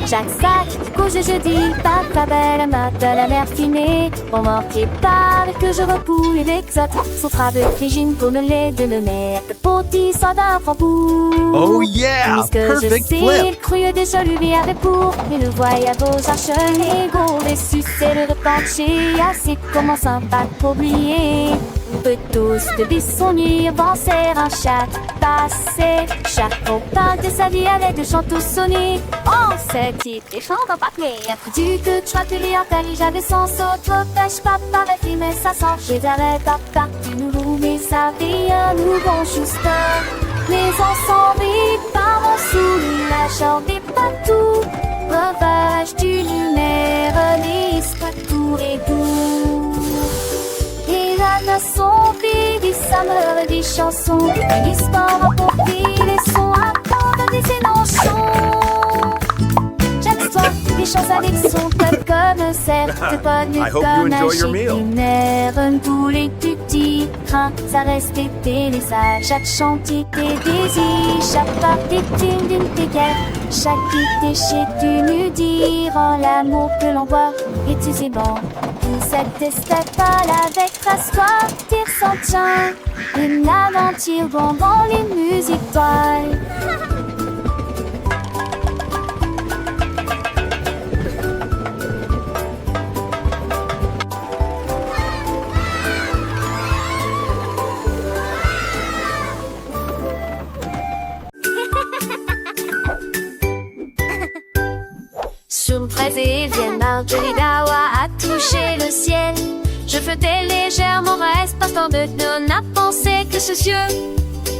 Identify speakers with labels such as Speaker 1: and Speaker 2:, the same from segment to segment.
Speaker 1: Chaque sac, couche de jeudi, papa belle, mat de la mer finée. On m'en prépare que je repouille l'exote. Son travail frigine pour me les de le mettre. Petit soda framboux.
Speaker 2: Oh yeah!
Speaker 1: Puisque je
Speaker 2: Perfect
Speaker 1: sais,
Speaker 2: flip!
Speaker 1: le cru déjà lui avait pour. Et le voyage aux arches, les gros déçus, c'est le repas de chez assez commençant pas oublier. On peut tous de son nuit avancer un chat passé. Chaque parle de sa vie avec des chants tous sonnés. On se dit des chants dans papier. Du que tu as télé j'avais sans saut. Trop pêche papa avec lui mais ça sent. J'ai d'arrêt papa du nouveau mais ça vie un nouveau juste. Les ensembles par mon sous la chambre des partout. Breuvage du lunaire, liste tout et tout. Et là ne sont des summer, des chansons. L'histoire a porté les sons à prendre des énonctions. Chaque soir, des choses avec son peuple comme certes pas nu comme un chimère. Tous les petits trains, ça reste été les sages. Chaque chantier des désirs, chaque partie d'une péquère. Chaque idée chez tu nous diront l'amour que l'on voit. Et tu sais bon, cette estépale avec trace-toi, tire son tien. Une aventure dans les musiques toiles. Sous fraise et vienne, Marjorie Dawa a touché le ciel. Je flottais légèrement, reste partant de nous n'a pensé que ce cieux.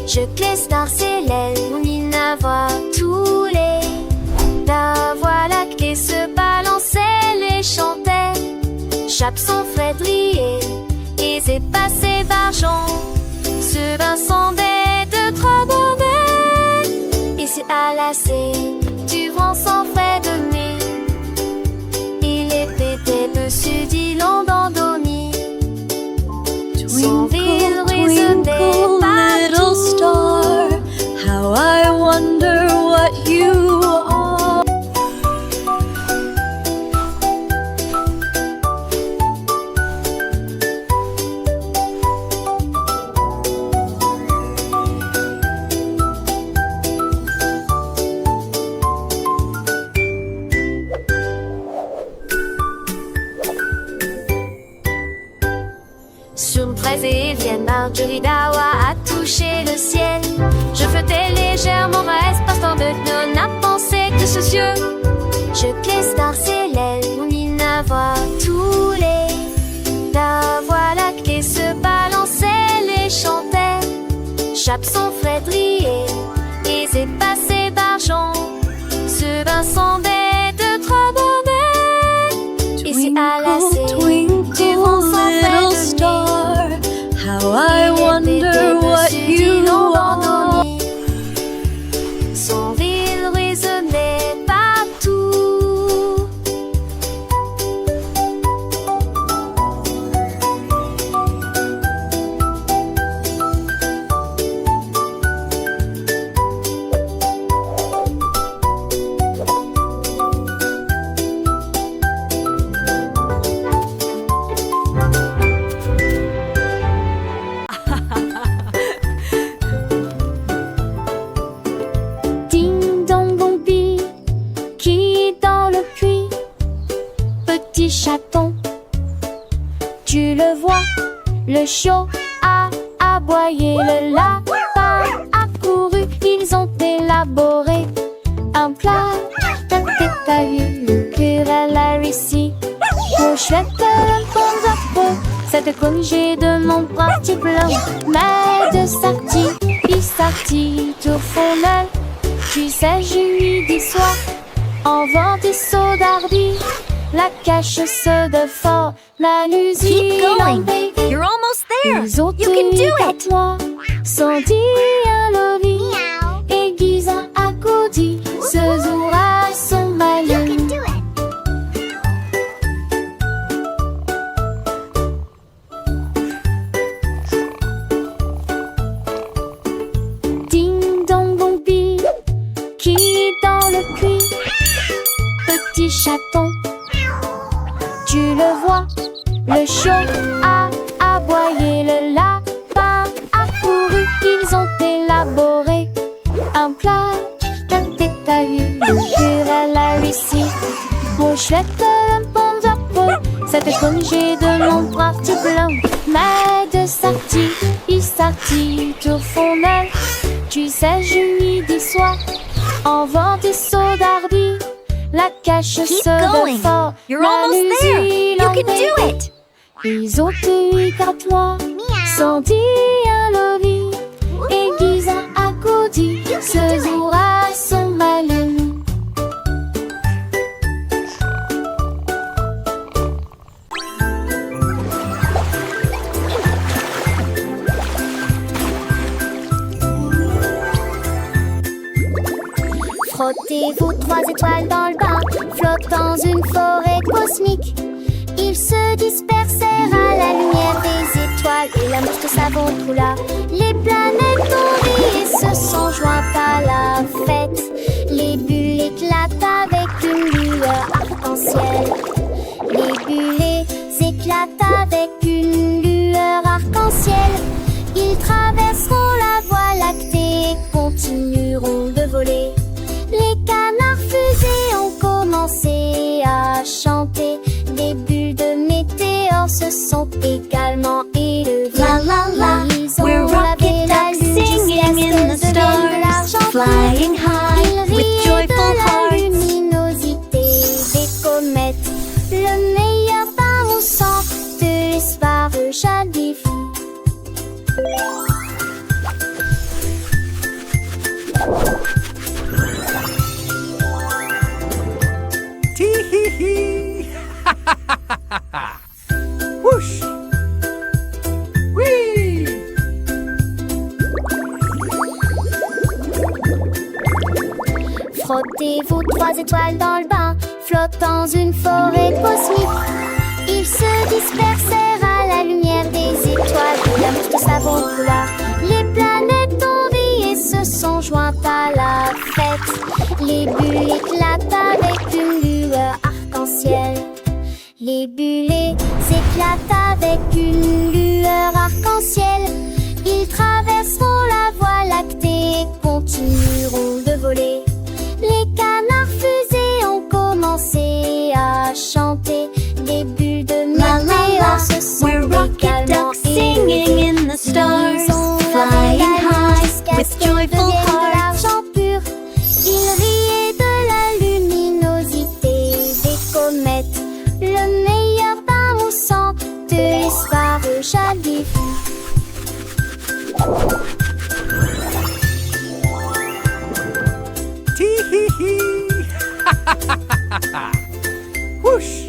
Speaker 1: Je glisse dans ses lèvres, on y n'a voit tous les. La voix lactée se balançait, les chantait. Chape son frédrier, et c'est passé barjon. Ce bain sondait de trop bonheur. Et c'est à la scène, du vent sans fait de nez. Dessus d'îlot endormi. Son rire résonnait
Speaker 3: little star, how I wonder what you are.
Speaker 1: Sous une fraise et vienne, Marjorie Dawa a touché le ciel. Je flottais légèrement, reste partant de nous n'a pensé que ce cieux. Je glisse dans ses lèvres, on y n'a voit tous les. La voix lactée se balançait, les chantait. Chape son frédrier, et c'est passé barjon. Ce bain sondait de trop bonheur. Et c'est à la scène, du vent sans fait de
Speaker 3: star, how I wonder what you are.
Speaker 1: Son rire résonnait partout. Ding dong bombi, qui est dans le puits? Petit chaton, tu le vois, le chiot a aboyé, le lapin a couru, ils ont élaboré un plat. T'as vu le querelle a réussi. Pour chouette le bon peu, cette congé de mon parti plein. Mais de sortie, il sortit tout fondel. Tu sais, je lui dis soir, en vent des sauts d'ardi, la cache se de fort, la
Speaker 3: Keep going. You're almost there. You can do it.
Speaker 1: Sans dire le lit, aiguisant à côté, ce jour à son malheur. Ding dong bombi, qui est dans le puits? petit chaton. Tu le vois, le chiot a aboyé, le lapin a couru. Ils ont élaboré un plat d'étalu. Le purée a réussi. Mon chouette un bon zappo, cette congé de mon brave petit blanc. Mais de sortie, il sortit tout fond neuf. Tu sais, je lui dis soir, en vent des sauts d'ardi, la cache
Speaker 3: Keep
Speaker 1: se
Speaker 3: going.
Speaker 1: fort.
Speaker 3: You're almost there. You can do it.
Speaker 1: Ils ont eu quatre mois, sans dire le lit, et Guisa a goudi, ce jour à son malheur. Frottez vos 3 étoiles dans le bain, flottent dans une forêt cosmique. Ils se dispersèrent à la lumière des étoiles et la mouche de savon coula. Les planètes ont ri et se sont jointes à la fête. Les bulles éclatent avec une lueur arc-en-ciel. Les bulles éclatent avec une lueur arc-en-ciel. Ils traverseront la voie lactée et continueront de voler. Les canards fusées ont commencé à chanter. Des bulles de météores se sont également élevées.
Speaker 3: La la la,
Speaker 1: Ils ont
Speaker 3: we're
Speaker 1: lavé
Speaker 3: rocket
Speaker 1: la
Speaker 3: ducks
Speaker 1: lune
Speaker 3: singing
Speaker 1: jusqu'à
Speaker 3: in the
Speaker 1: ce qu'elle devienne de l'argent
Speaker 3: stars,
Speaker 1: pur.
Speaker 3: flying high
Speaker 1: Ils
Speaker 3: with
Speaker 1: riaient
Speaker 3: joyful
Speaker 1: de la
Speaker 3: hearts.
Speaker 1: luminosité des comètes. Le meilleur pain au sang de l'espoir jadis fou.
Speaker 2: Tee-hee-hee! Whoosh! Whee!
Speaker 1: Frottez vos 3 étoiles dans le bain, flottent dans une forêt cosmique. Ils se dispersèrent à la lumière des étoiles et la mouche de savon coula. Les planètes ont ri et se sont jointes à la fête. Les bulles éclatent avec une lueur arc-en-ciel. Les bulles éclatent avec une lueur arc-en-ciel. Ils traverseront la voie lactée et continueront de voler. Les canards fusées ont commencé à chanter. Des bulles de
Speaker 3: La la la,
Speaker 1: météores se sont
Speaker 3: we're rocket
Speaker 1: également
Speaker 3: ducks singing in the stars, flying high with joyful hearts.
Speaker 1: l'argent pur. Ils riaient de la luminosité des comètes. Le meilleur pain au sang de l'espoir jadis fou.
Speaker 2: Tee-hee-hee! Whoosh!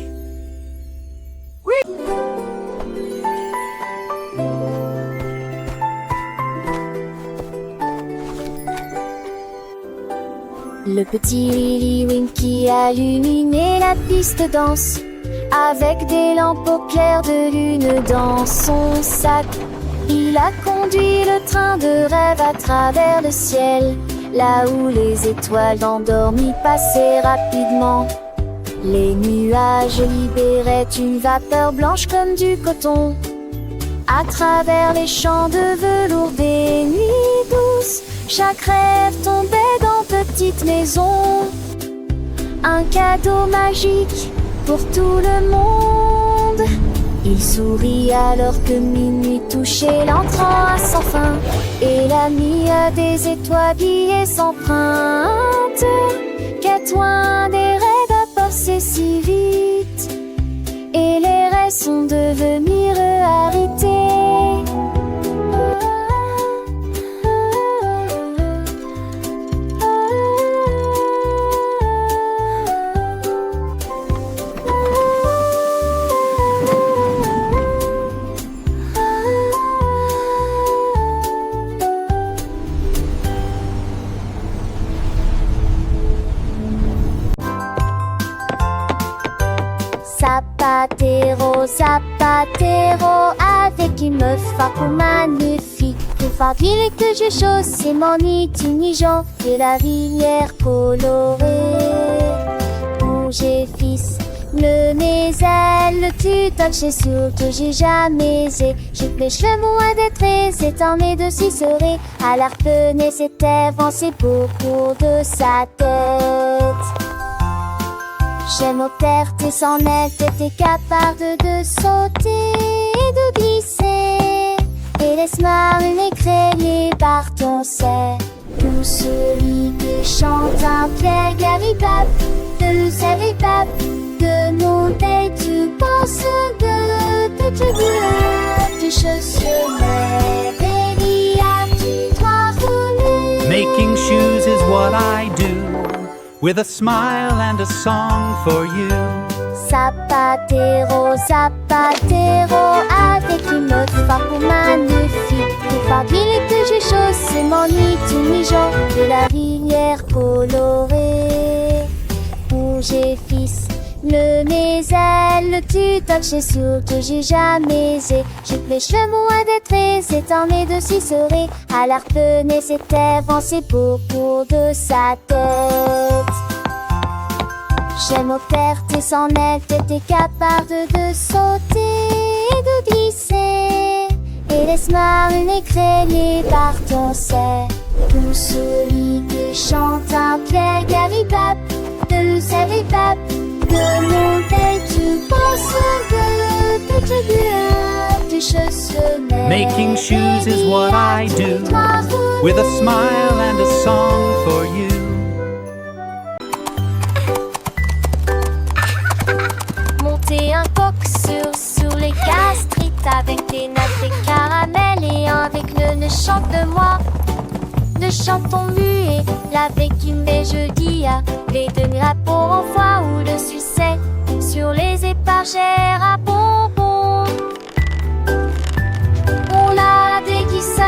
Speaker 1: Le petit Lily Winky a illuminé la piste de danse avec des lampes au clair de lune dans son sac. Il a conduit le train de rêve à travers le ciel, là où les étoiles endormies passaient rapidement. Les nuages libéraient une vapeur blanche comme du coton. À travers les champs de velours des nuits douces, chaque rêve tombait dans petite maison. Un cadeau magique pour tout le monde. Il sourit alors que minuit touchait l'entrant à sans fin, et la nuit a des étoiles billets s'empruntent. Quête loin des rêves à passer si vite, et les rêves sont devenus réalité. Zapatero, Zapatero, avec une meuf farou magnifique. Pour fabriquer que je chausse, mon intelligent et la rivière colorée. Où j'ai tu touches et surtout j'ai jamais aisé. J'ai que les cheveux moins d'être s'étendre de s'y serer. À l'harpenais s'était avancé beaucoup de sa tête. J'aime au terre, t'es sans aile, t'étais capable de sauter et de glisser. Et laisse mariner créer par ton ser. Tout celui qui chante un clair garibab, de savais-pas que non dès tu penses de te gueule, tu chaussures et tu dois rouler.
Speaker 2: Making shoes is what I do, with a smile and a song for you.
Speaker 1: Zapatero, zapatero, avec une autre fardeau magnifique. Pour faire d'huile que je chausse mon nuit tous mes jours de la rivière colorée. Rouge et fils, mes ailes, tu touches et surtout j'ai jamais aisé. J'ai que les cheveux moins d'être s'étendre de s'y serer. À l'harpenais s'était avancé beaucoup de sa tête. J'aime au terre, t'es sans aile, t'étais capable de sauter et de glisser. Et laisse mariner créer par ton ser. Tout celui qui chante un clair garibab, ne savait pas que non dès tu penses de te gueule, tu chaussures.
Speaker 2: Making shoes is what I do, with a smile and a song for you.
Speaker 1: Monter un coq sur les gastrites avec des nattes et caramel et avec le ne chante de moi. Ne chantons muet, l'avec une baie jeudi à les deux pour en foie ou le succès sur les épargères à bonbons. On l'a déguisé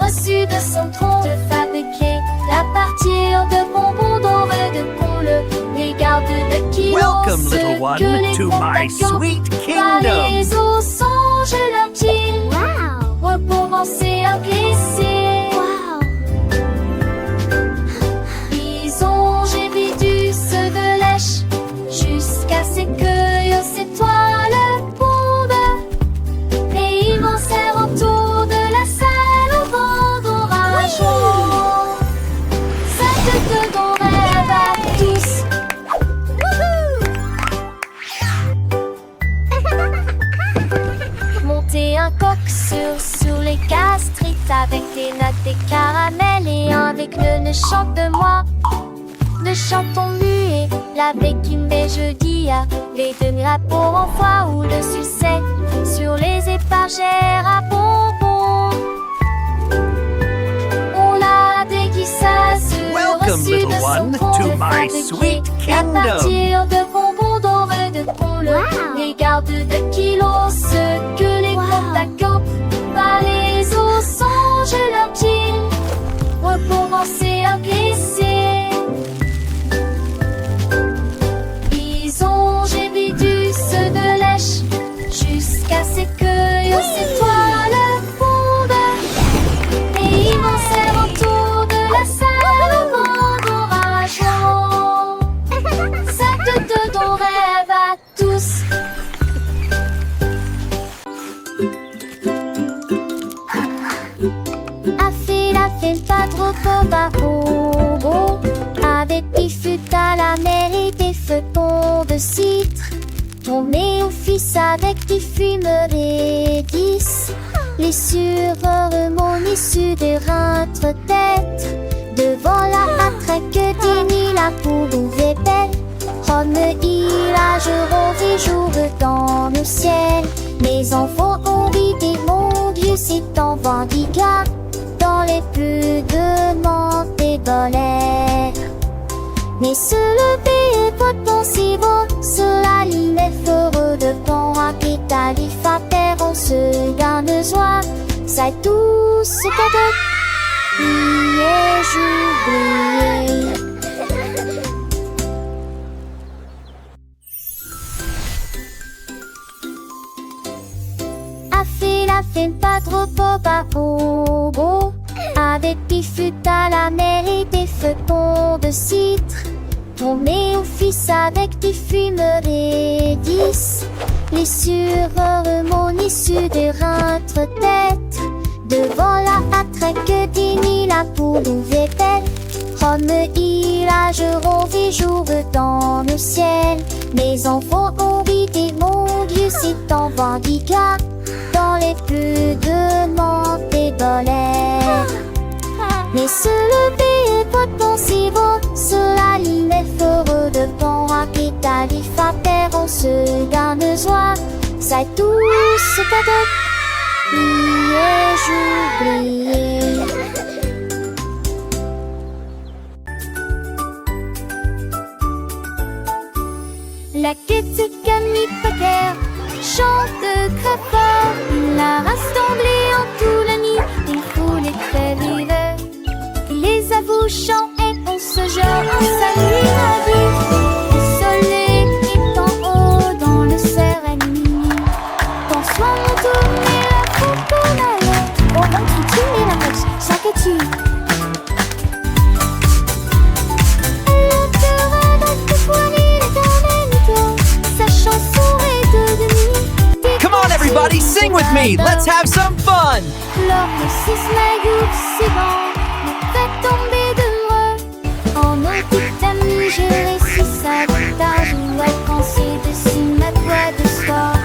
Speaker 1: reçu de son tronc de fabriquer à partir de bonbons dorés de pont les gardes de kilos.
Speaker 2: Welcome, little one, to my sweet kingdom.
Speaker 1: Les eaux songent leur pied. Wow. Recommencer à glisser. Wow. Ils ont gébi du ceux de lèche jusqu'à ce que c'est toi le pondeur. Et ils m'enserrent autour de la salle au vent d'orage. Ça te donne rêve à tous. Monter un coq sur les gastrites avec des nattes et caramel et avec le ne chante de moi. Ne chantons muet, l'avec une baie jeudi à les deux pour en foie ou le succès sur les épargères à bonbons. On l'a déguisé
Speaker 2: Welcome,
Speaker 1: reçu
Speaker 2: little
Speaker 1: de son
Speaker 2: one,
Speaker 1: tronc
Speaker 2: to
Speaker 1: de
Speaker 2: my
Speaker 1: fabriquer
Speaker 2: sweet
Speaker 1: à
Speaker 2: kingdom.
Speaker 1: partir de bonbons dorés de pont les gardes de kilos, ceux que les comptes à camp par les eaux songent leurs pieds. Recommencer à glisser. Ils ont gébi du ceux de lèche jusqu'à ce que c'est toi le fondeur. Et ils m'enserrent autour de la salle au vent d'orage. Ça te donne rêve à tous. A fait pas trop beau. Avec des fûts à la mer et des feuilletons de citre. Tourné au fils avec des fumeries 10. Les sureurs mon issue de rentre tête. Devant la matraque d'Émile la poule ouvrait belle. Rome je rôde jour dans le ciel. Mes enfants ont dit mon Dieu c'est en vendigat. Dans les plus de menthe et dans l'air. Mais se lever et votre si beau, cela l'île heureux de bon rapide à l'iffater, on se garde joie, ça tout ce cadeau, priez, j'oublie. A fait pas trop beau, avec des fûts à la mer et des feuilletons de citre.
Speaker 3: Tombé au fils avec du fumerie 10. Les sureurs remontent issus de rentre tête. Devant la attraque d'Ini, la poule répète. Rome, village, rose et jour dans le ciel. Mes enfants ont vidé mon Dieu, c'est en Vendica. Dans les plus de monts des bolets. Mais se lever et pas penser bon. Cela l'île heureux de bon capital. Il fa père, on se garde joie. Ça tout ce cadeau. J'oublié. La quête Camille Poker chante très fort. Il a rassemblé en tout la nuit. Il faut les très vivre. Il les avoue chant et on se jure en salut la vie. Le soleil est en haut dans le cérémonie. Bonsoir mon tourné la coconale. Au vent qui tue la roche, chaque tue.
Speaker 4: Come on, everybody, sing with me. Let's have some fun.
Speaker 3: Lors le sisme c'est bon, me fait tomber de moi. En petite amie, j'ai réussi ça. Tard, je dois penser dessus ma voix de sport.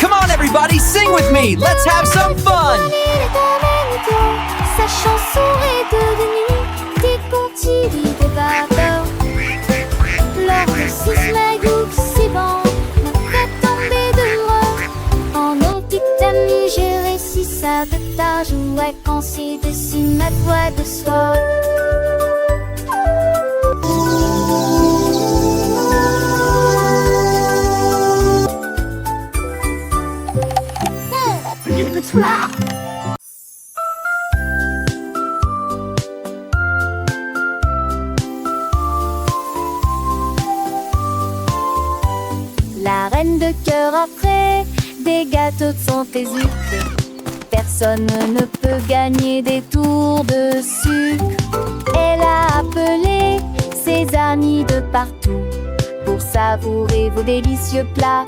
Speaker 4: Come on, everybody, sing with me. Let's have some fun.
Speaker 3: Sa chanson est devenue des contes des barbeurs. Lors le sisme c'est bon, me fait tomber de moi. En mon petit ami, j'ai réussi ça de tard. Je dois penser dessus ma voix de soir. La reine de cœur après des gâteaux de son sucre. Personne ne peut gagner des tours de sucre. Elle a appelé ses amis de partout pour savourer vos délicieux plats.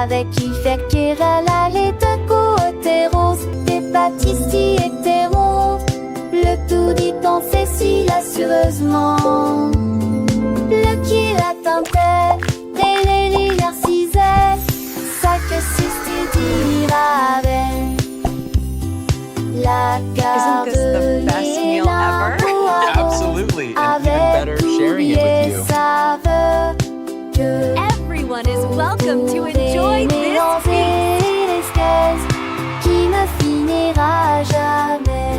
Speaker 3: Avec qui faire qu'elle allait de côté rose, des pâtisseries hétéros. Le tout dit en Cécile assureusement. Le qui l'attendait, et les lits narcissaient. Ça que c'est ce dira avec la garde.
Speaker 5: Isn't this the best meal ever?
Speaker 6: Absolutely, and even better sharing it with you.
Speaker 5: Everyone is welcome to enjoy this feast.
Speaker 3: Qui ne finira jamais.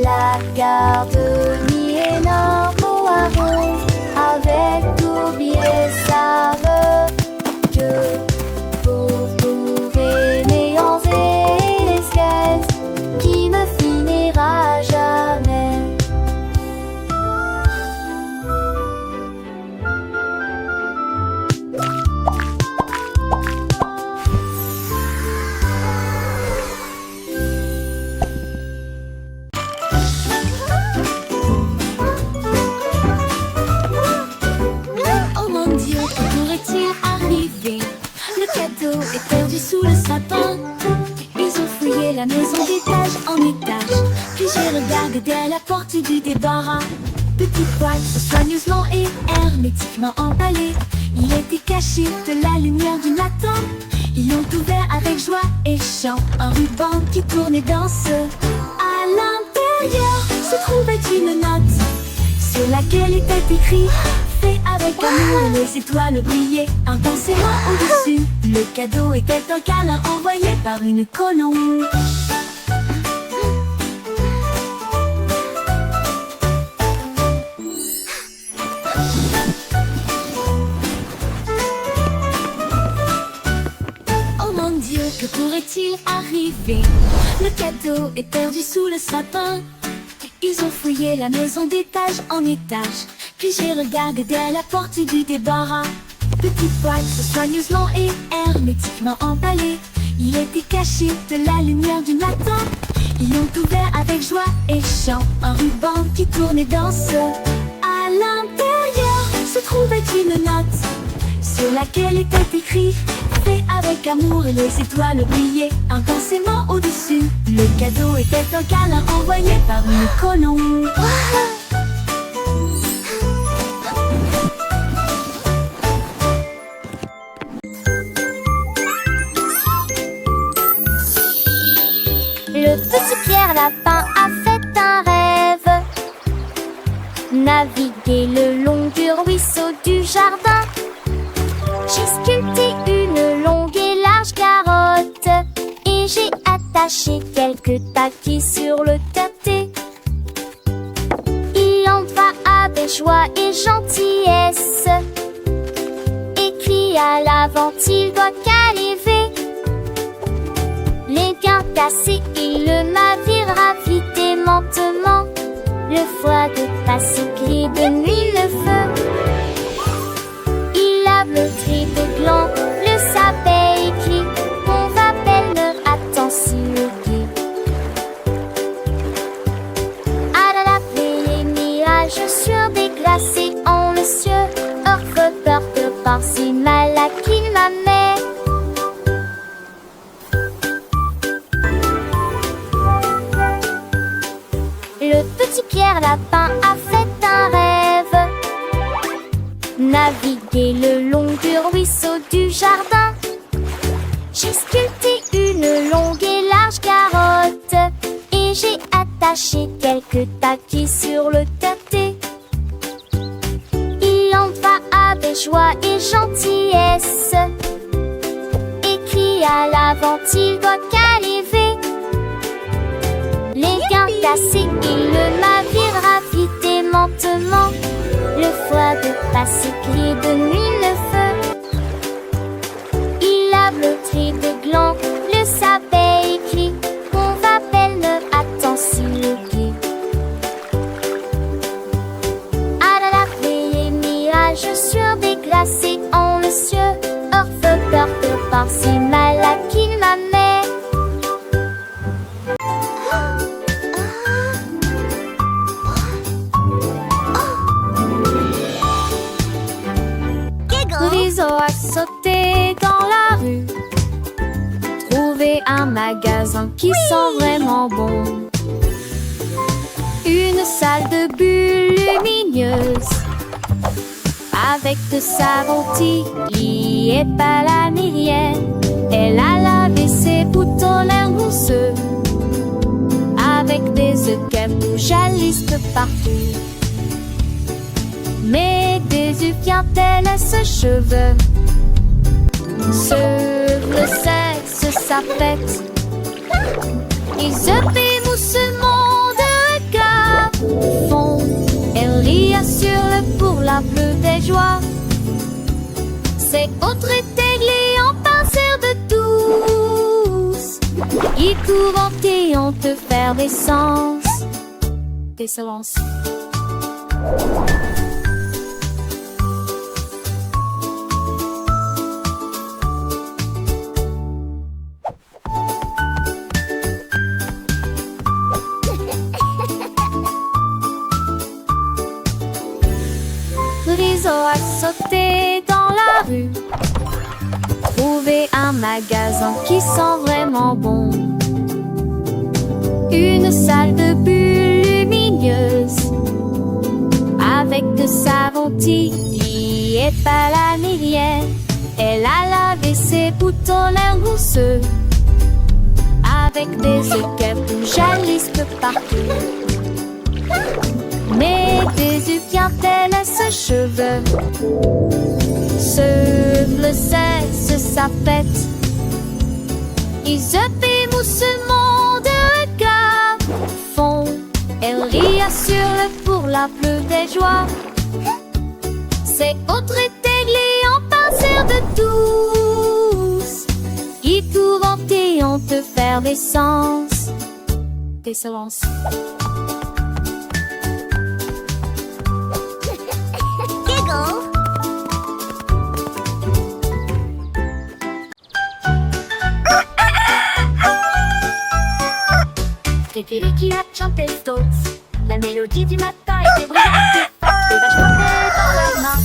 Speaker 3: La garde ni énorme poireau avec oublié saveur que vous pouvez mélanger les gaz qui ne finira jamais.
Speaker 5: Oh mon Dieu, que pourrait-il arriver? Le cadeau est perdu sous le sapin. Ils ont fouillé la maison d'étage en étage. Puis j'ai regardé derrière la porte du débarras. Petite boîte soigneusement et hermétiquement emballée. Il était caché de la lumière du matin. Ils l'ont ouvert avec joie et chant. Un ruban qui tournait dans ce laquelle était écrit fait avec amour et les étoiles brillaient intensément au-dessus. Le cadeau était un câlin envoyé par une colombe. Oh mon Dieu, que pourrait-il arriver? Le cadeau est perdu sous le sapin. Ils ont fouillé la maison d'étage en étage. Puis j'ai regardé derrière la porte du débarras. Petite boîte soigneusement et hermétiquement emballée. Il était caché de la lumière du matin. Ils l'ont ouvert avec joie et chant. Un ruban qui tournait dans ce. À l'intérieur se trouvait une note sur laquelle était écrit fait avec amour et les étoiles brillaient intensément au-dessus. Le cadeau était un câlin envoyé par une colombe.
Speaker 3: Le petit Pierre Lapin a fait un rêve. Naviguer le long du ruisseau du jardin. J'ai sculpté une longue et large carotte. Et j'ai attaché quelques taquis sur le terté. Il en va avec joie et gentillesse. Écrit à l'avant, il doit caliver. Les gains cassés, il le navire vite et lentement. Le foie de passer gris de nuit le feu. Il lave le tri de gland, le sabet écrit. On va belle attend si le guide. À la les mirages sur des glacés en le cieux. Orfe porte par si mal à qu'il m'amène. Le petit Pierre Lapin a fait un rêve. Naviguer le long du ruisseau du jardin. J'ai sculpté une longue et large carotte. Et j'ai attaché quelques taquis sur le terté. Il en va avec joie et gentillesse. Écrit à l'avant, il doit caliver. Les gains cassés, il le navire vite et lentement. Le foie de passer gris de nuit le feu. Il lave le tri de gland, le sabet écrit. On va belle attend si le guide. À la les mirages sur des glacés en le cieux. Orfe porte par si mal à qu'il m'amène. Rizzo a sauté dans la rue, trouvé un magasin qui sent vraiment bon. Une salle de bulles lumineuses, avec de savon Tilly et pas la mérienne. Elle a lavé ses boutons mousseux, avec des œufs qu'elle jalissent partout. Mais des œufs viennent ses cheveux. Sur le sexe s'affecte. Les œufs émoussements de regard font. Elle rit assure pour la plus des joies. C'est autre réglé en pincère de douce. Qui courent et on te faire des sens. Des silences. Rizzo a sauté dans la rue, trouvé un magasin qui sent vraiment bon. Une salle de bulles lumineuses, avec de savon Tilly et pas la mérienne. Elle a lavé ses boutons mousseux, avec des œufs qu'elle jalissent partout. Mais des œufs
Speaker 1: devient-elle ce cheveu? Le cesse sa fête. Isabelle moussement de regard fond. Elle rit assure pour la plus des joies. C'est autre églé en passeur de tous qui tout vanter en te faire des sens. Des silences.
Speaker 5: Préféré qui a chanté Stones. La mélodie du matin était brillante et forte. Les vaches portaient dans leurs mains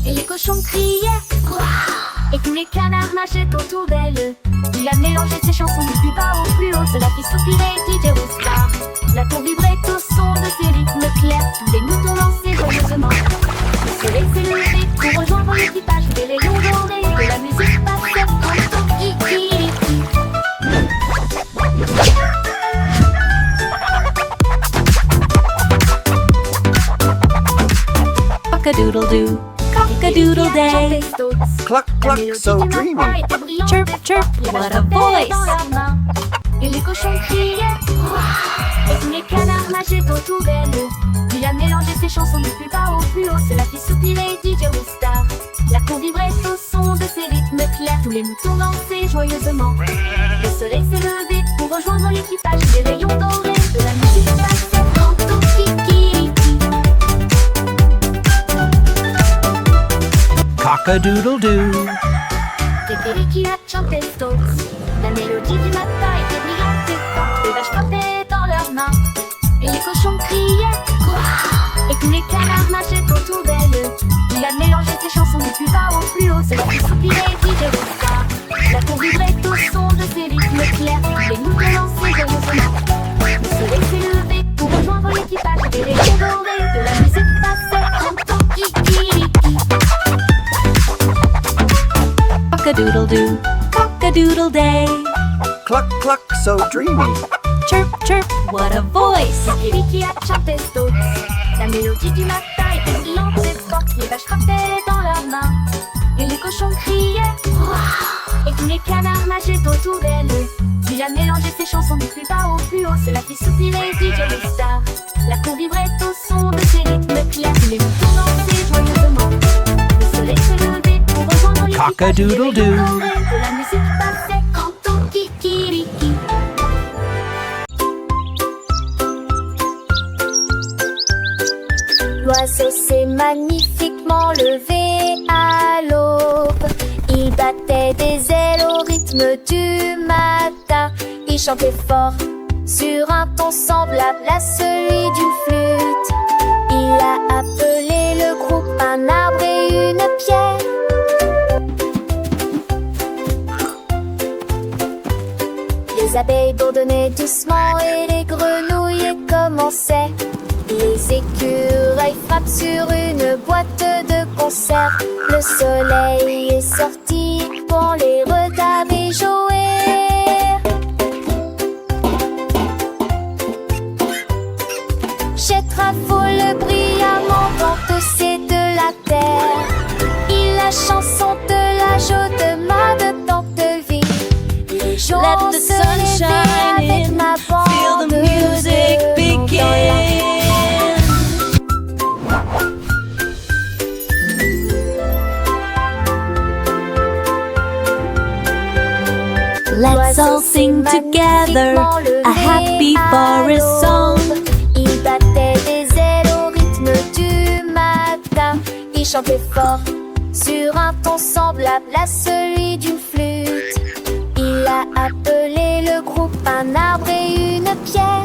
Speaker 5: et les cochons criaient Wouah! Et tous les canards nageaient autour d'elle. Il a mélangé ses chansons du plus bas au plus haut. Cela fit soupirer DJ Rockstar. La tour vibrait au son de ses rythmes clairs. Tous les moutons dansaient joyeusement. Le soleil s'est levé pour rejoindre l'équipage. Des rayons dorés de la musique passait en ton kiki.
Speaker 3: Cock-a-doodle-doo, cock-a-doodle day.
Speaker 4: Cluck, cluck, so dreamy.
Speaker 3: Chirp, chirp, what a voice.
Speaker 5: Et les cochons criaient Wouah! Et tous les canards nageaient autour d'elle. Il a mélangé ses chansons du plus bas au plus haut. Cela fit soupirer DJ Rockstar. La cour vibrait au son de ses rythmes clairs. Tous les moutons dansaient joyeusement. Le soleil s'est levé pour rejoindre l'équipage. Des rayons dorés de la musique passait en ton kiki.
Speaker 2: Cock-a-doodle-doo.
Speaker 5: Préféré qui a chanté Stones. La mélodie du matin était brillante et forte. Les vaches portaient dans leurs mains et les cochons criaient Wouah! Et tous les canards nageaient autour d'elle. Il a mélangé ses chansons du plus bas au plus haut. Cela fit soupirer DJ Rockstar. La cour vibrait au son de ses rythmes clairs. Les moutons dansaient joyeusement. Le soleil s'est levé pour rejoindre l'équipage. Des rayons dorés de la musique passait en ton kiki.
Speaker 3: Cock-a-doodle-doo, cock-a-doodle day.
Speaker 4: Cluck, cluck, so dreamy.
Speaker 3: Chirp, chirp, what a voice.
Speaker 5: C'est lui qui a chanté Stones. La mélodie du matin était brillante et forte. Les vaches frappaient dans leurs mains et les cochons criaient Wouah! Et tous les canards nageaient autour d'elle. Il a mélangé ses chansons du plus bas au plus haut. Cela fit soupirer DJ Rockstar. La cour vibrait au son de ses rythmes clairs. Les moutons dansaient joyeusement. Le soleil s'est levé pour rejoindre l'équipage.
Speaker 2: Cock-a-doodle-doo.
Speaker 5: Des rayons dorés de la musique passait en ton kikiriki.
Speaker 1: L'oiseau s'est magnifiquement levé à l'aube. Il battait des ailes au rythme du matin. Il chantait fort sur un ton semblable à celui d'une flûte. Il a appelé le groupe un arbre et une pierre. Les abeilles bourdonnaient doucement et les grenouilles commençaient. Les écureuils frappent sur une boîte de conserve. Le soleil est sorti pour les regarder jouer. Jette vole brillamment dans tous ces de la terre. Il la chanson de la joie de ma de tante vie. Les jours
Speaker 3: Let the sun shine
Speaker 1: avec
Speaker 3: in,
Speaker 1: ma
Speaker 3: feel the
Speaker 1: bande
Speaker 3: music
Speaker 1: de loups dans la
Speaker 3: begin. Let's all sing together a happy forest song.
Speaker 1: Il battait des ailes au rythme du matin. Il chantait fort sur un ton semblable à celui d'une flûte. Il a appelé le groupe un arbre et une pierre.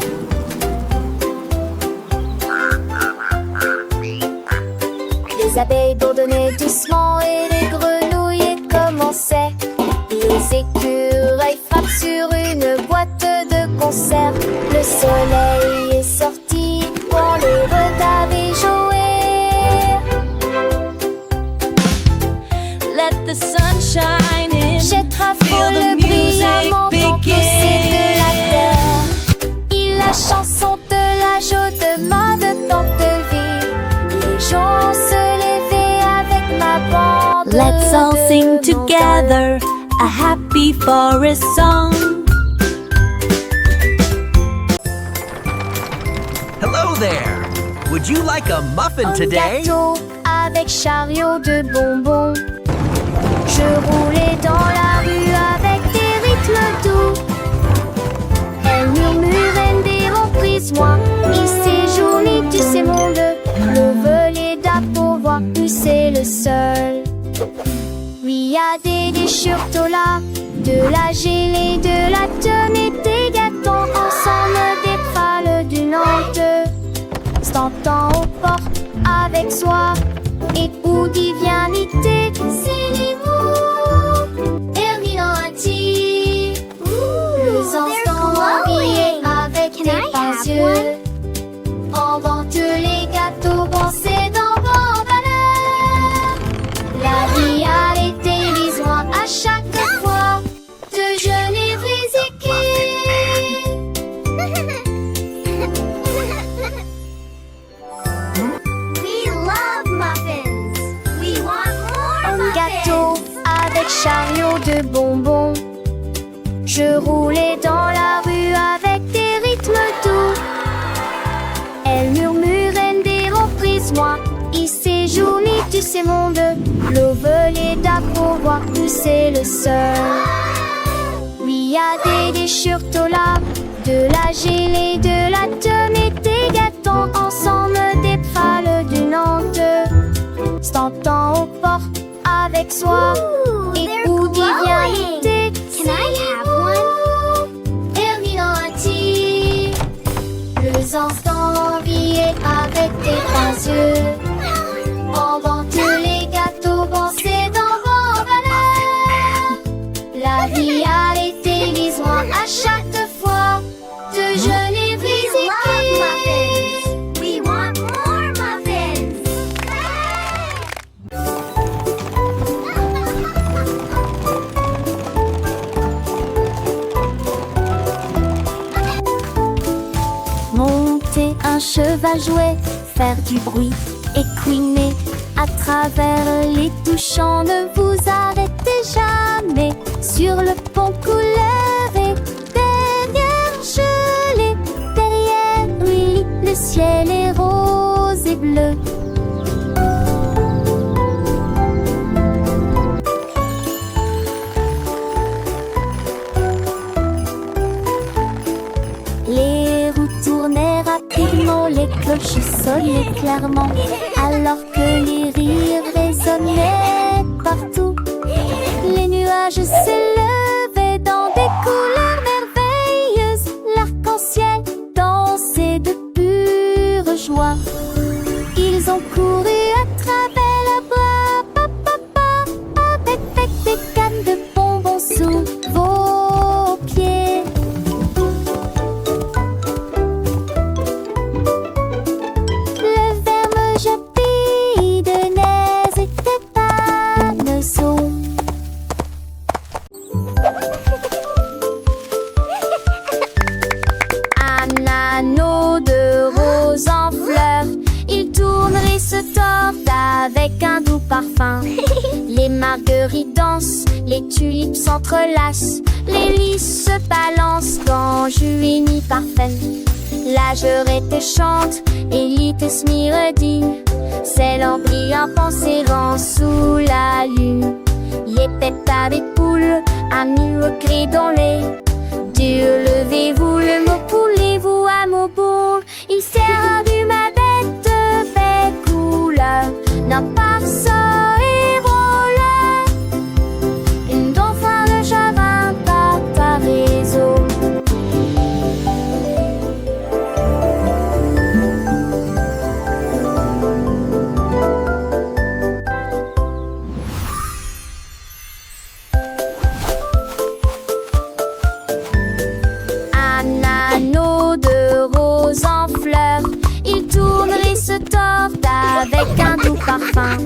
Speaker 1: Les abeilles bourdonnaient doucement et les grenouilles commençaient. Les écureuils frappent sur une boîte de conserve. Le soleil est sorti pour les regarder jouer.
Speaker 3: Let the sun shine in,
Speaker 1: Jettera
Speaker 3: feel the
Speaker 1: le brillamment
Speaker 3: music
Speaker 1: dans pousser de la
Speaker 3: begin.
Speaker 1: terre. Il la chanson de la joie de ma de tante vie. Les
Speaker 5: ready for a song.
Speaker 4: Hello there. Would you like a muffin
Speaker 3: Un
Speaker 4: today?
Speaker 3: gâteau avec chariot de bonbons. Je roulais dans la rue avec des rythmes doux. Elle murmurait des reprises, moi. Il séjournait, tu sais, monde. Le volet d'appovoir, tu sais, le seul. Oui, y a des déchirures là, de la gelée, de la tenue, des gâteaux ensemble, des pâles d'une honte. S'entend aux portes avec soi, et où divinité, c'est les mots. Erminati, les enfants habillés avec des pinces yeux. Invente les gâteaux, pensez dans vos valeurs. La vie a été lisoire à chaque fois de jeunes Un gâteau avec chariot de bonbons. Je roulais dans la rue avec des rythmes doux. Elle murmurait des reprises, moi. Il séjournait, tu sais, monde. Le volet d'appovoir, tu sais, le seul. Oui, y a des déchirures là, de la gelée, de la tenue, des gâteaux ensemble, des pâles d'une honte. S'entend aux portes avec soi, et où divinité.
Speaker 1: Can I have one?
Speaker 3: Erminati, les enfants riaient avec des pinces yeux. Invente les gâteaux, pensez dans vos valeurs. La vie a été lisoire à chaque fois de jeunes
Speaker 1: We want more muffins.
Speaker 3: Monter un cheval jouet, faire du bruit et couiner à travers les touchants. Ne vous arrêtez jamais sur le pont couleur et derrière gelé. Derrière lui, le ciel est rose et bleu. Les roues tournaient rapidement, les cloches sonnaient clairement, alors que les rires résonnaient partout. Les nuages s'élevaient dans des couleurs merveilleuses. L'arc-en-ciel dansait de pure joie. Ils ont couru à travers le bois, avec des cannes de bonbons sous vos pieds. Le verme jappis de neige était panneau. Un anneau de rose en fleurs, il tourne et se tord avec un doux parfum. Les marguerites dansent, les tulipes s'entrelacent, les lys se balancent dans juvénie parfaite. La jurette chante et l'itis dit, c'est l'embryon pensérant sous la lune. Les pétards des poules, amis recréés dans les Dieu, levez-vous, le mot poulez-vous à mon bourg. Il sert du ma bête de belle couleur, d'un parceau et voleur. Une dauphin de chagrin par ta réseau. Un anneau de rose en fleurs, il tourne et se tord avec un doux parfum.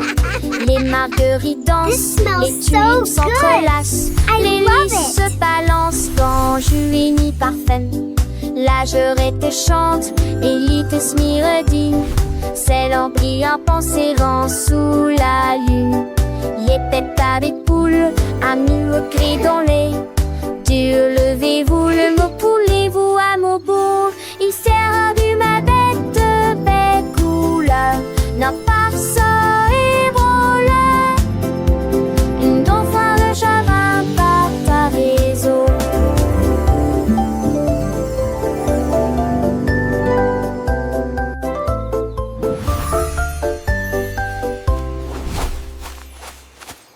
Speaker 3: Les marguerites dansent, les tulipes s'entrelacent, les lys se balancent dans juvénie parfaite. La jurette chante et l'itis dit, c'est l'embryon pensérant sous la lune. Les pétales la bête poule a mis le cri dans les dieux. Levez-vous le mot poulez-vous à mon bout. Il s'est rendu ma bête couleur n'a pas